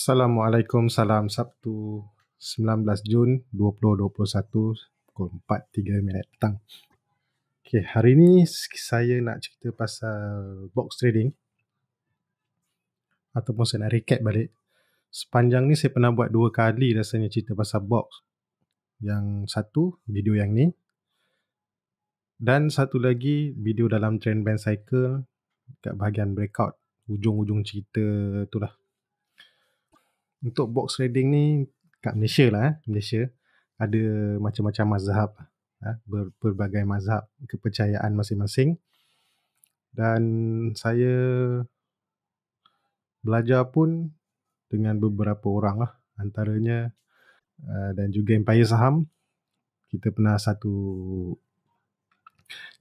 Assalamualaikum, salam Sabtu 19 Jun 2021 pukul 4.03 petang. Okay, hari ni saya nak cerita pasal box trading ataupun saya nak recap balik. Sepanjang ni saya pernah buat 2 kali rasanya cerita pasal box. Yang satu video yang ni dan satu lagi video dalam trend band cycle kat bahagian breakout, ujung-ujung cerita tu lah. Untuk box trading ni kat Malaysia lah, Malaysia ada macam-macam mazhab, berbagai mazhab kepercayaan masing-masing, dan saya belajar pun dengan beberapa orang lah, antaranya dan juga Empire Saham. Kita pernah satu,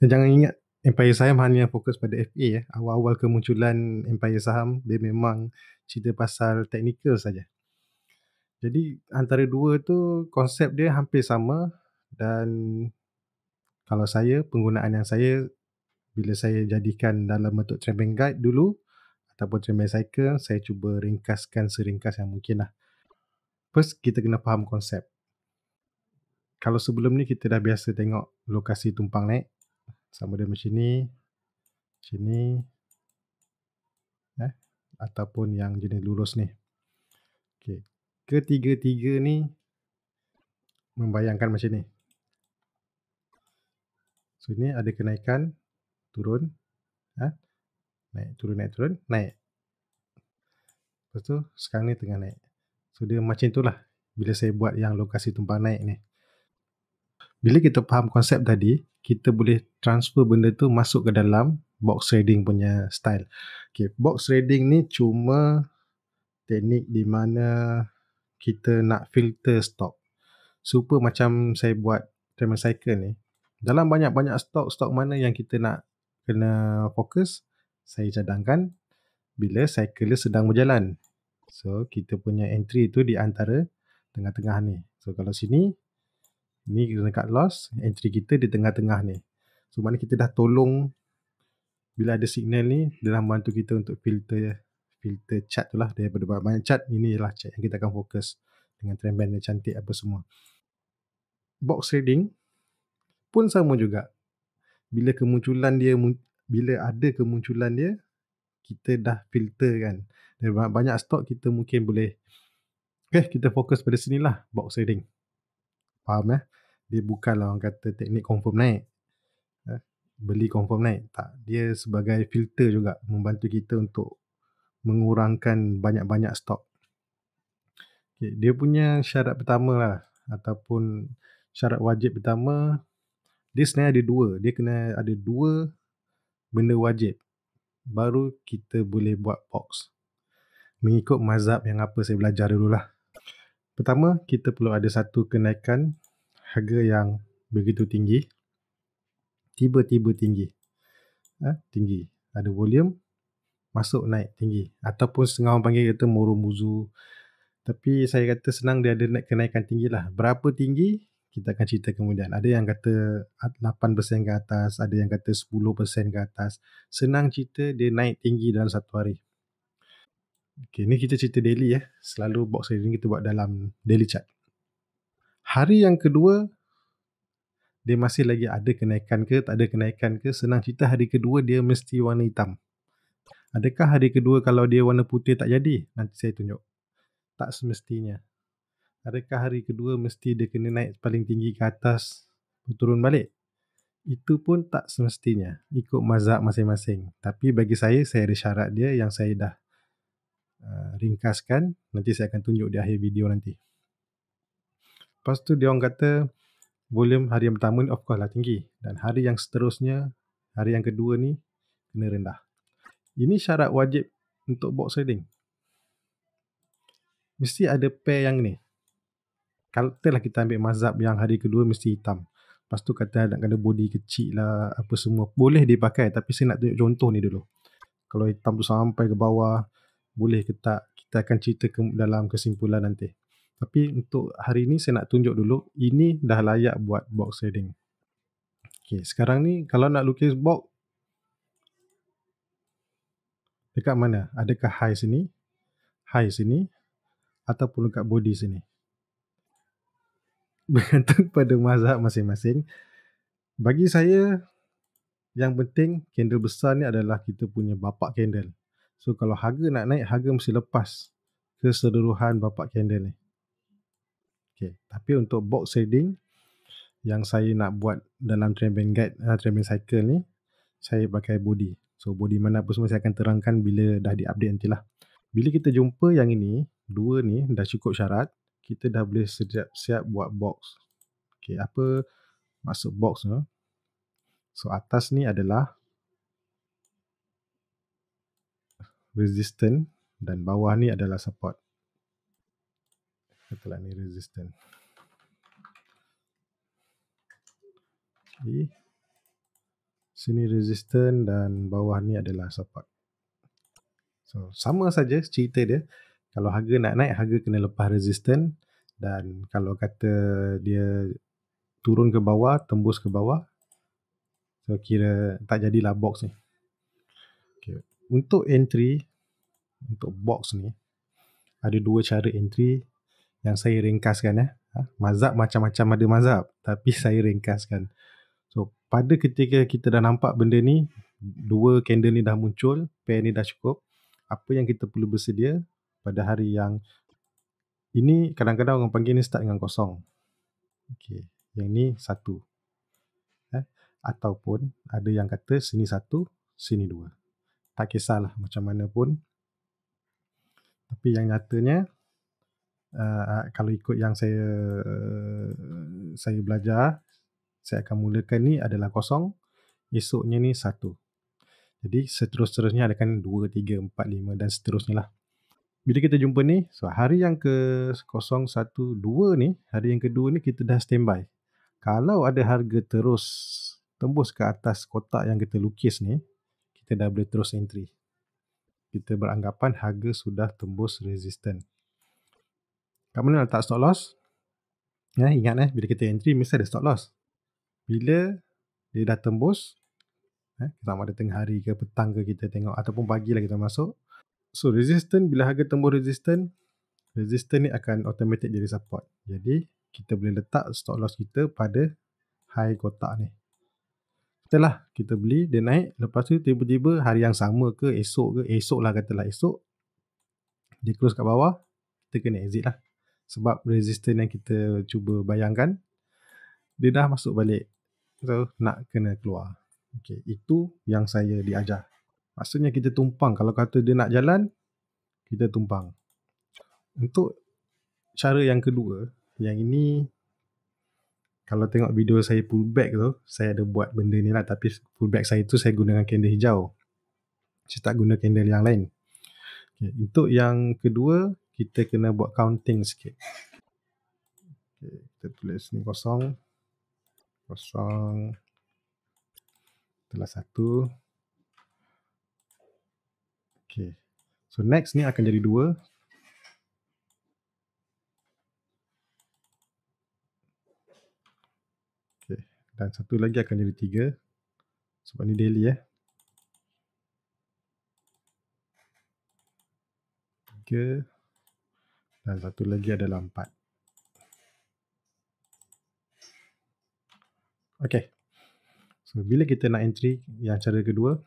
dan jangan ingat Empire Saham hanya fokus pada FA. Awal-awal kemunculan Empire Saham dia memang cerita pasal teknikal saja. Jadi antara dua tu konsep dia hampir sama, dan kalau saya, penggunaan yang saya bila saya jadikan dalam bentuk trending guide dulu ataupun trending cycle, saya cuba ringkaskan seringkas yang mungkin lah. First, kita kena faham konsep. Kalau sebelum ni kita dah biasa tengok lokasi tumpang naik, sama ada macam ni, ataupun yang jenis lurus ni. Okay. Ketiga-tiga ni membayangkan macam ni. So ni ada kenaikan, turun, naik, turun, naik, turun, naik. Lepas tu sekarang ni tengah naik. So dia macam itulah bila saya buat yang lokasi tumpang naik ni. Bila kita faham konsep tadi, kita boleh transfer benda tu masuk ke dalam box trading punya style. Okay, box trading ni cuma teknik di mana kita nak filter stok. Super macam saya buat trend cycle ni. Dalam banyak-banyak stok mana yang kita nak kena fokus, saya cadangkan bila cycle dia sedang berjalan. So kita punya entry tu di antara tengah-tengah ni. So kalau sini, ni dekat loss, entry kita di tengah-tengah ni. So maknanya kita dah tolong, bila ada signal ni, dia dah membantu kita untuk filter chart tu lah. Daripada banyak chart, ini lah chart yang kita akan fokus dengan trend band yang cantik apa semua. Box trading pun sama juga. Bila ada kemunculan dia, kita dah filter kan. Dari banyak stok kita mungkin boleh, kita fokus pada sini lah, box trading. Faham Dia bukanlah orang kata teknik confirm naik, beli confirm naik. Tak, dia sebagai filter juga, membantu kita untuk mengurangkan banyak-banyak stok. Okay, dia punya syarat pertama lah, ataupun syarat wajib pertama, dia sebenarnya ada dua. Dia kena ada dua benda wajib, baru kita boleh buat box. Mengikut mazhab yang apa saya belajar dulu lah. Pertama, kita perlu ada satu kenaikan harga yang begitu tinggi, tiba-tiba tinggi. Tinggi. Ada volume, masuk naik tinggi. Ataupun setengah orang panggil kata murumuzu. Tapi saya kata senang dia ada kenaikan tinggi lah. Berapa tinggi, kita akan cerita kemudian. Ada yang kata 8% ke atas, ada yang kata 10% ke atas. Senang cerita dia naik tinggi dalam satu hari. Okay, ni kita cerita daily Selalu box trading kita buat dalam daily chart. Hari yang kedua, dia masih lagi ada kenaikan ke, tak ada kenaikan ke. Senang cerita hari kedua dia mesti warna hitam. Adakah hari kedua kalau dia warna putih tak jadi? Nanti saya tunjuk. Tak semestinya. Adakah hari kedua mesti dia kena naik paling tinggi ke atas, turun balik? Itu pun tak semestinya. Ikut mazhab masing-masing. Tapi bagi saya ada syarat dia yang saya dah ringkaskan. Nanti saya akan tunjuk di akhir video nanti. Lepas tu dia orang kata volume hari yang pertama ni of course lah tinggi, dan hari yang seterusnya, hari yang kedua ni kena rendah. Ini syarat wajib untuk box trading. Mesti ada pair yang ni. Katalah kita ambil mazhab yang hari kedua mesti hitam. Lepas tu kata nak kena body kecil lah, apa semua. Boleh dipakai, tapi saya nak tunjuk contoh ni dulu. Kalau hitam tu sampai ke bawah, boleh ke tak? Kita akan cerita dalam kesimpulan nanti. Tapi untuk hari ni saya nak tunjuk dulu, ini dah layak buat box trading. Okay, sekarang ni kalau nak lukis box, dekat mana? Adakah high sini, ataupun dekat body sini. Bergantung pada mazhab masing-masing. Bagi saya, yang penting candle besar ni adalah kita punya bapak candle. So kalau harga nak naik, harga mesti lepas keseluruhan bapak candle ni. Okay. Tapi untuk box trading yang saya nak buat dalam trend band guide, trend band cycle ni, saya pakai body. So body mana pun semua saya akan terangkan bila dah di-update nantilah. Bila kita jumpa yang ini, dua ni dah cukup syarat, kita dah boleh siap buat box. Okay, apa maksud box tu? So atas ni adalah resistance dan bawah ni adalah support. Katalah ni resistance. Okay. Sini resistance dan bawah ni adalah support. So sama saja cerita dia. Kalau harga nak naik, harga kena lepas resistance, dan kalau kata dia turun ke bawah, tembus ke bawah, so kira tak jadilah box ni. Okay. Untuk entry, untuk box ni, ada dua cara entry yang saya ringkaskan. Mazhab macam-macam ada mazhab, tapi saya ringkaskan. So pada ketika kita dah nampak benda ni, dua candle ni dah muncul, pair ni dah cukup, apa yang kita perlu bersedia pada hari yang ini, kadang-kadang orang panggil ni start dengan kosong. Okay. Yang ni satu. Ataupun ada yang kata sini satu, sini dua. Tak kisahlah macam mana pun. Tapi yang nyatanya, kalau ikut yang saya belajar, saya akan mulakan ni adalah kosong, esoknya ni satu. Jadi seterus-terusnya ada kan 2, 3, 4, 5 dan seterusnya lah. Bila kita jumpa ni, so hari yang ke 0, 1, 2 ni, hari yang kedua ni kita dah standby. Kalau ada harga terus tembus ke atas kotak yang kita lukis ni, kita dah boleh terus entry. Kita beranggapan harga sudah tembus resistance. Kat mana letak stop loss? Ingat bila kita entry mesti ada stop loss. Bila dia dah tembus, sama ada tengah hari ke petang ke kita tengok, ataupun pagi lah kita masuk. So resistance, bila harga tembus resistance ni akan automatic jadi support. Jadi kita boleh letak stop loss kita pada high kotak ni. Setelah kita beli, dia naik, lepas tu tiba-tiba hari yang sama ke esok lah katalah esok, dia close kat bawah, kita kena exit lah. Sebab resistance yang kita cuba bayangkan, dia dah masuk balik. So nak kena keluar. Okay, itu yang saya diajar. Maksudnya kita tumpang. Kalau kata dia nak jalan, kita tumpang. Untuk cara yang kedua, yang ini kalau tengok video saya pullback tu, saya ada buat benda ni lah. Tapi pullback saya tu saya gunakan candle hijau. Saya tak guna candle yang lain. Okay, untuk yang kedua, kita kena buat counting sikit. Okay, kita tulis ni kosong. Kosong. Telah satu. Okay. So next ni akan jadi 2. Okay. Dan satu lagi akan jadi 3. Sebab ni daily 3. Dan satu lagi adalah 4. Okay. So bila kita nak entry yang cara kedua,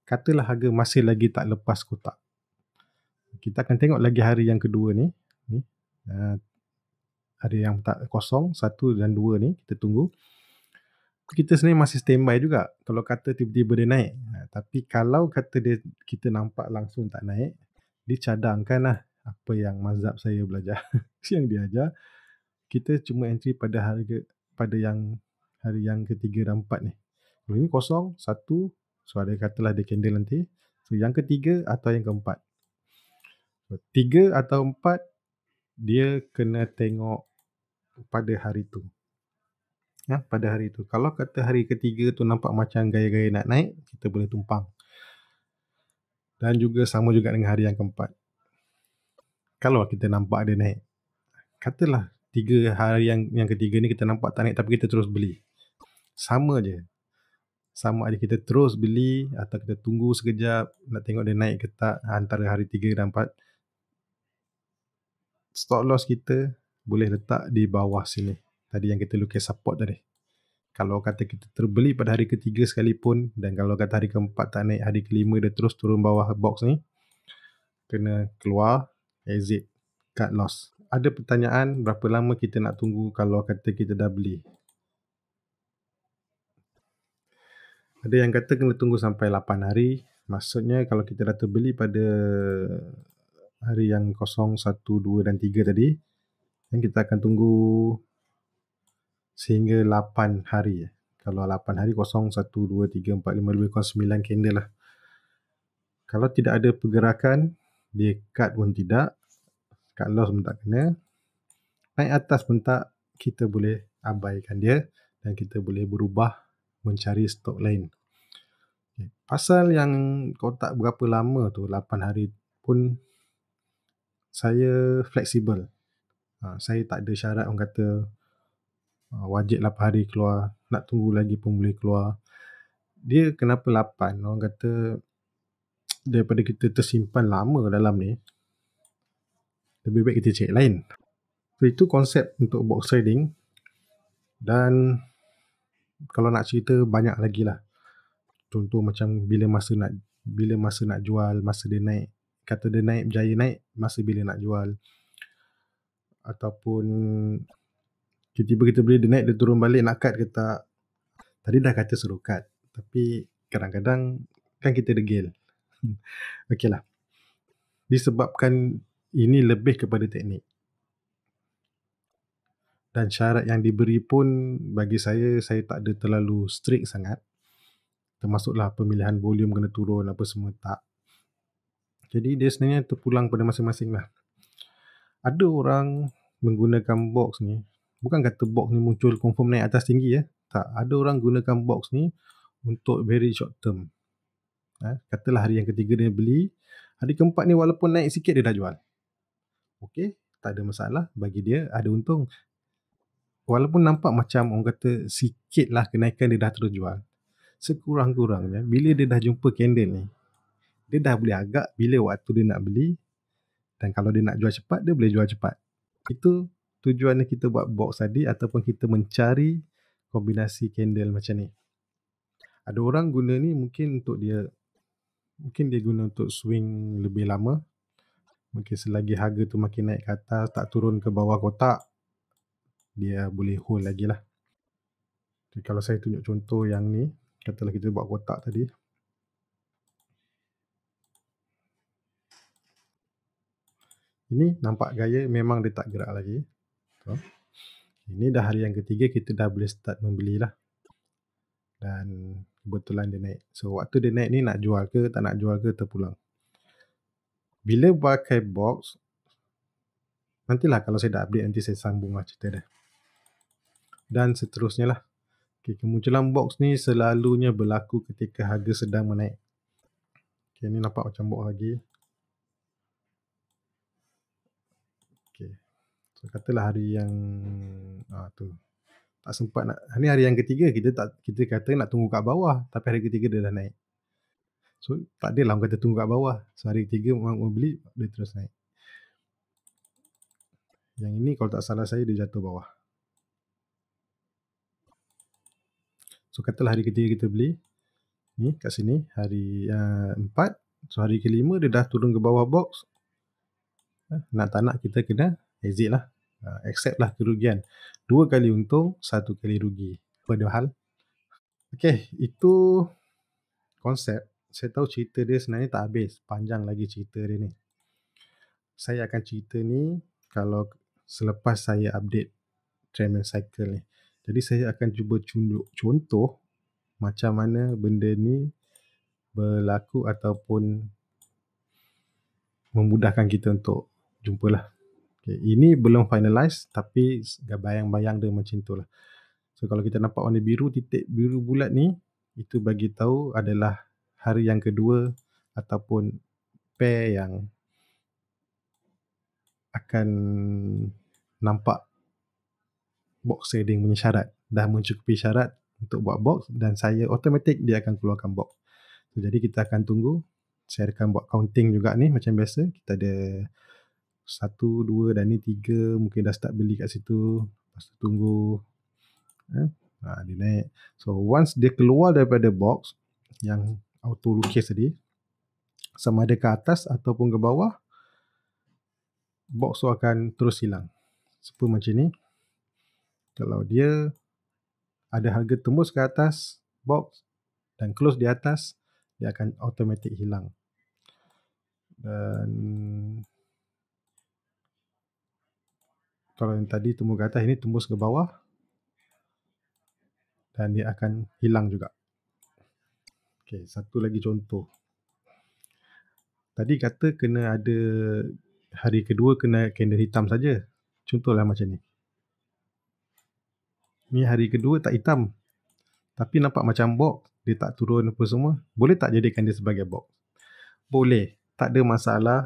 katalah harga masih lagi tak lepas kotak. Kita akan tengok lagi hari yang kedua ni. Ada yang tak kosong, 1 dan 2 ni, kita tunggu. Kita sebenarnya masih standby juga. Kalau kata tiba-tiba dia naik. Tapi kalau kata kita nampak langsung tak naik, dicadangkan lah apa yang mazhab saya belajar. Yang dia ajar, kita cuma entry pada hari yang ketiga dan 4 ni. Kalau ini kosong, 1, so ada katalah dia candle nanti. So yang ketiga atau yang keempat. So 3 atau 4, dia kena tengok pada hari tu. Pada hari tu. Kalau kata hari ketiga tu nampak macam gaya-gaya nak naik, kita boleh tumpang. Dan juga sama juga dengan hari yang keempat. Kalau kita nampak dia naik, katalah 3 hari yang ketiga ni kita nampak tak naik tapi kita terus beli. Sama je. Sama ada kita terus beli atau kita tunggu sekejap nak tengok dia naik ke tak antara hari 3 dan 4. stop loss kita boleh letak di bawah sini. Tadi yang kita lukis support tadi. Kalau kata kita terbeli pada hari ketiga sekalipun, dan kalau kata hari keempat tak naik, hari kelima dia terus turun bawah box ni, kena keluar, exit, cut loss. Ada pertanyaan berapa lama kita nak tunggu kalau kata kita dah beli? Ada yang kata kena tunggu sampai 8 hari. Maksudnya kalau kita dah terbeli pada hari yang 0, 1, 2 dan 3 tadi, dan kita akan tunggu sehingga 8 hari. Kalau 8 hari, 0, 1, 2, 3, 4, 5, lebih kurang 9 candle lah. Kalau tidak ada pergerakan, dia cut pun tidak, cut loss pun tak kena, naik atas pun tak, kita boleh abaikan dia dan kita boleh berubah mencari stok lain. Pasal yang kotak berapa lama tu, 8 hari pun, saya fleksibel. Saya tak ada syarat orang kata wajib 8 hari keluar, nak tunggu lagi pun boleh keluar. Dia kenapa 8? Orang kata daripada kita tersimpan lama dalam ni, lebih baik kita cek lain. So, itu konsep untuk box trading. Dan kalau nak cerita banyak lagi lah. Contoh macam bila masa nak jual, masa dia naik, kata dia naik, berjaya naik, masa bila nak jual. Ataupun tiba-tiba kita beli, dia naik, dia turun balik, nak cut ke tak. Tadi dah kata suruh cut, tapi kadang-kadang kan kita degil. Okey lah. Disebabkan ini lebih kepada teknik. Dan syarat yang diberi pun bagi saya tak ada terlalu strict sangat. Termasuklah pemilihan volume kena turun apa semua, tak. Jadi dia sebenarnya terpulang pada masing-masing lah. Ada orang menggunakan box ni, bukan kata box ni muncul confirm naik atas tinggi ya. Tak, ada orang gunakan box ni untuk very short term. Katalah hari yang ketiga dia beli, hari keempat ni walaupun naik sikit dia dah jual. Okey, tak ada masalah, bagi dia ada untung. Walaupun nampak macam orang kata sikit lah kenaikan, dia dah terus jual. Sekurang-kurangnya bila dia dah jumpa candle ni, dia dah boleh agak bila waktu dia nak beli, dan kalau dia nak jual cepat, dia boleh jual cepat. Itu tujuannya kita buat box tadi, ataupun kita mencari kombinasi candle macam ni. Ada orang guna ni mungkin dia guna untuk swing lebih lama. Mungkin selagi harga tu makin naik ke atas, tak turun ke bawah kotak, dia boleh hold lagi lah. Jadi kalau saya tunjuk contoh yang ni, katalah kita buat kotak tadi. Ini nampak gaya memang dia tak gerak lagi. So, ini dah hari yang ketiga, kita dah boleh start membeli lah. Dan kebetulan dia naik. So waktu dia naik ni, nak jual ke tak nak jual ke, terpulang. Bila pakai box, nantilah kalau saya dah update, nanti saya sambung lah cerita dia. Dan seterusnya lah. Okay, kemunculan box ni selalunya berlaku ketika harga sedang menaik. Okay, ni nampak macam box lagi. Okay. So katalah hari yang tu tak sempat nak, ni hari yang ketiga, kita kata nak tunggu kat bawah, tapi hari ketiga dia dah naik. So tak adalah orang kata tunggu kat bawah. So hari ketiga orang beli, dia terus naik. Yang ini kalau tak salah saya, dia jatuh bawah. So katalah hari ketiga kita beli, ni kat sini hari 4. So hari kelima dia dah turun ke bawah box. Nak tak nak kita kena exit lah. Accept lah kerugian. 2 kali untung, 1 kali rugi. Apa dia hal? Okay, itu konsep. Saya tahu cerita dia sebenarnya tak habis. Panjang lagi cerita dia ni. Saya akan cerita ni kalau selepas saya update trend and cycle ni. Jadi saya akan cuba tunjuk contoh macam mana benda ni berlaku ataupun memudahkan kita untuk jumpalah. Okay, ini belum finalize, tapi bayang-bayang dia macam tu lah. So kalau kita nampak warna biru, titik biru bulat ni, itu bagi tahu adalah hari yang kedua ataupun pair yang akan nampak box trading punya syarat. Dah mencukupi syarat untuk buat box, dan saya automatik dia akan keluarkan box. So, jadi kita akan tunggu. Saya akan buat counting juga ni macam biasa. Kita ada 1, 2 dan ni 3 mungkin dah start beli kat situ. Lepas tu tunggu. Dia naik. So once dia keluar daripada box yang auto lukis tadi, sama ada ke atas ataupun ke bawah, box tu akan terus hilang. Seperti macam ni. Kalau dia ada harga tembus ke atas box dan close di atas, dia akan automatic hilang. Dan kalau yang tadi tembus ke atas, ini tembus ke bawah dan dia akan hilang juga. Okey, satu lagi contoh. Tadi kata kena ada hari kedua kena candle hitam saja. Contohlah macam ni. Ni hari kedua tak hitam. Tapi nampak macam box, dia tak turun apa semua. Boleh tak jadikan dia sebagai box? Boleh, tak ada masalah.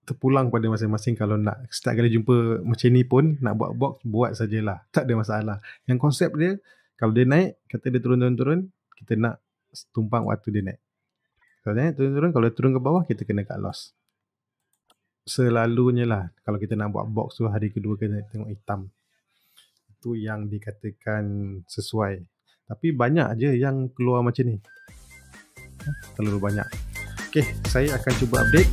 Terpulang pada masing-masing. Kalau nak setiap kali jumpa macam ni pun nak buat box, buat sajalah, tak ada masalah. Yang konsep dia, kalau dia naik, kata dia turun, kita nak tumpang waktu dia naik. Kalau naik turun, kalau dia turun ke bawah, kita kena cut loss. Selalunya lah, kalau kita nak buat box tu hari kedua kena tengok hitam. Itu yang dikatakan sesuai. Tapi banyak je yang keluar macam ni, terlalu banyak. Okey, saya akan cuba update.